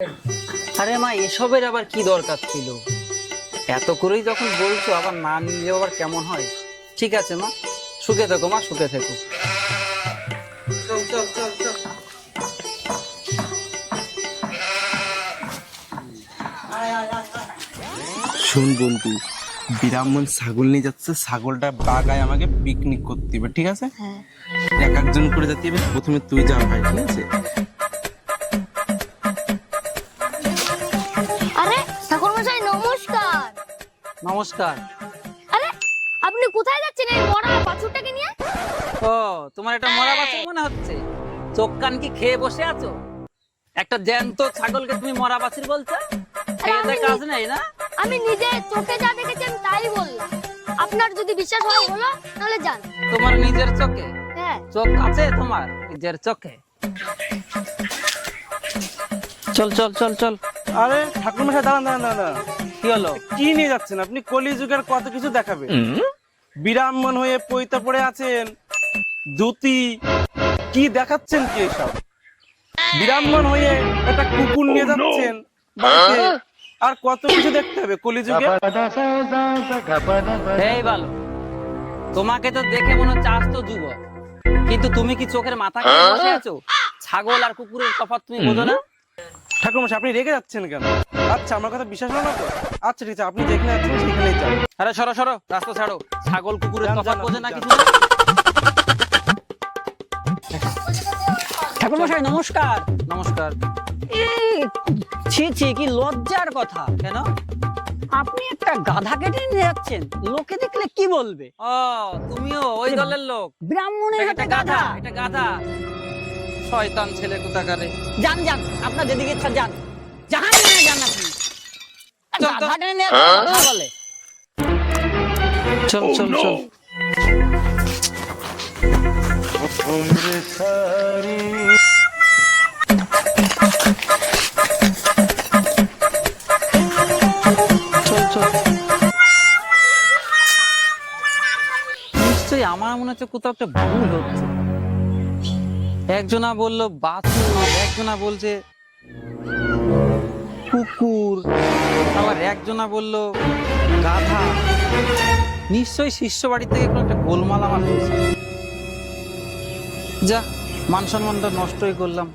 আরে মা, এসবের আবার কি দরকার ছিল? এত করেই যখন বলছো, আবার না নিলে আবার কেমন হয়? ঠিক আছে মা, সুখে থেকো মা, সুখে থেকো। চল চল চল চল। শুন বন্ধু, বিরামন ছাগল নিয়ে যাচ্ছে, ছাগলটা বাগায় আমাকে পিকনিক করতে হবে, ঠিক আছে? এক একজন করে যেতে হবে। প্রথমে তুই যা ভাই, ঠিক আছে? আরে ঠাকুর মশাই নমস্কার। নমস্কার। আরে আপনি কোথায় যাচ্ছেন এই মরা বাছুরটাকে নিয়ে? ও, তোমার এটা মরা বাছুর মনে হচ্ছে? চোখ কান কি খেয়ে বসে আছো? একটা জ্যান্ত ছাগলকে তুমি মরা বাছুর বলছো? খেয়ে দেয় কাজ নেই না? আমি নিজে চোখে যা দেখেছি আমি তাই বললাম। আপনার যদি বিশ্বাস হয় বলো, তাহলে যান। তোমার নিজের চোখে? হ্যাঁ। চোখ আছে তোমার নিজের চোখে? চল চল চল চল। আরে ঠাকুর মশাই, দাঁড়ান দাঁড়ান দাঁড়ান। কি হলো? কি নিয়ে যাচ্ছেন আপনি? কলিযুগের কত কিছু দেখাবে। বিরামন হয়ে পইতা পড়ে আছেন, ধুতি কি দেখাচ্ছেন কি এসব? বিরামন হয়ে একটা কুকুর নিয়ে যাচ্ছেন বাড়িতে, আর কত কিছু দেখতে হবে কলিযুগে। এই ভালো, তোমাকে তো দেখে মনে হচ্ছে আজ তো যুবক, কিন্তু তুমি কি চোখের মাথা খেয়ে বসে আছো? ছাগল আর কুকুরের তফাৎ তুমি বোঝো না? ঠাকুর মশাই, আপনি রেগে যাচ্ছেন কেন? আচ্ছা, আমার কথা বিশ্বাস হলো না তো? আচ্ছা ঠিক আছে, আপনি যেখানে যাচ্ছেন সেখানেই যান। আরে সরো সরো, রাস্তা ছাড়ো। ছাগল কুকুরের যান, তফাৎ যান, বোঝে না যান। কিছু না? ঠাকুর মশাই নমস্কার। নমস্কার। ছি ছি, কি লজ্জার কথা! কেন? আপনি একটা গাধা কেটে নিয়ে যাচ্ছেন, লোকে দেখলে কি বলবে? ও, তুমিও ওই দলের লোক? ব্রাহ্মণের এটা গাধা, এটা গাধা। শয়তান ছেলে কোথাকারে। যান যান, আপনার যেদিকে ইচ্ছা যান, জাহান নামে যান আপনি। চল, চল। গাধা টেনে নিয়ে কথা বলে। চল চল চল। চল চল। নিশ্চয়ই আমার মনে হচ্ছে কোথাও একটা ভুল হচ্ছে। একজনা বললো বাছুর, একজনা বলছে কুকুর, আবার একজনা বললো গাধা। নিশ্চয়ই শিষ্য বাড়ি থেকে কোনো একটা গোলমাল আমার হয়েছে। যা, মান সম্মানটা নষ্টই করলাম।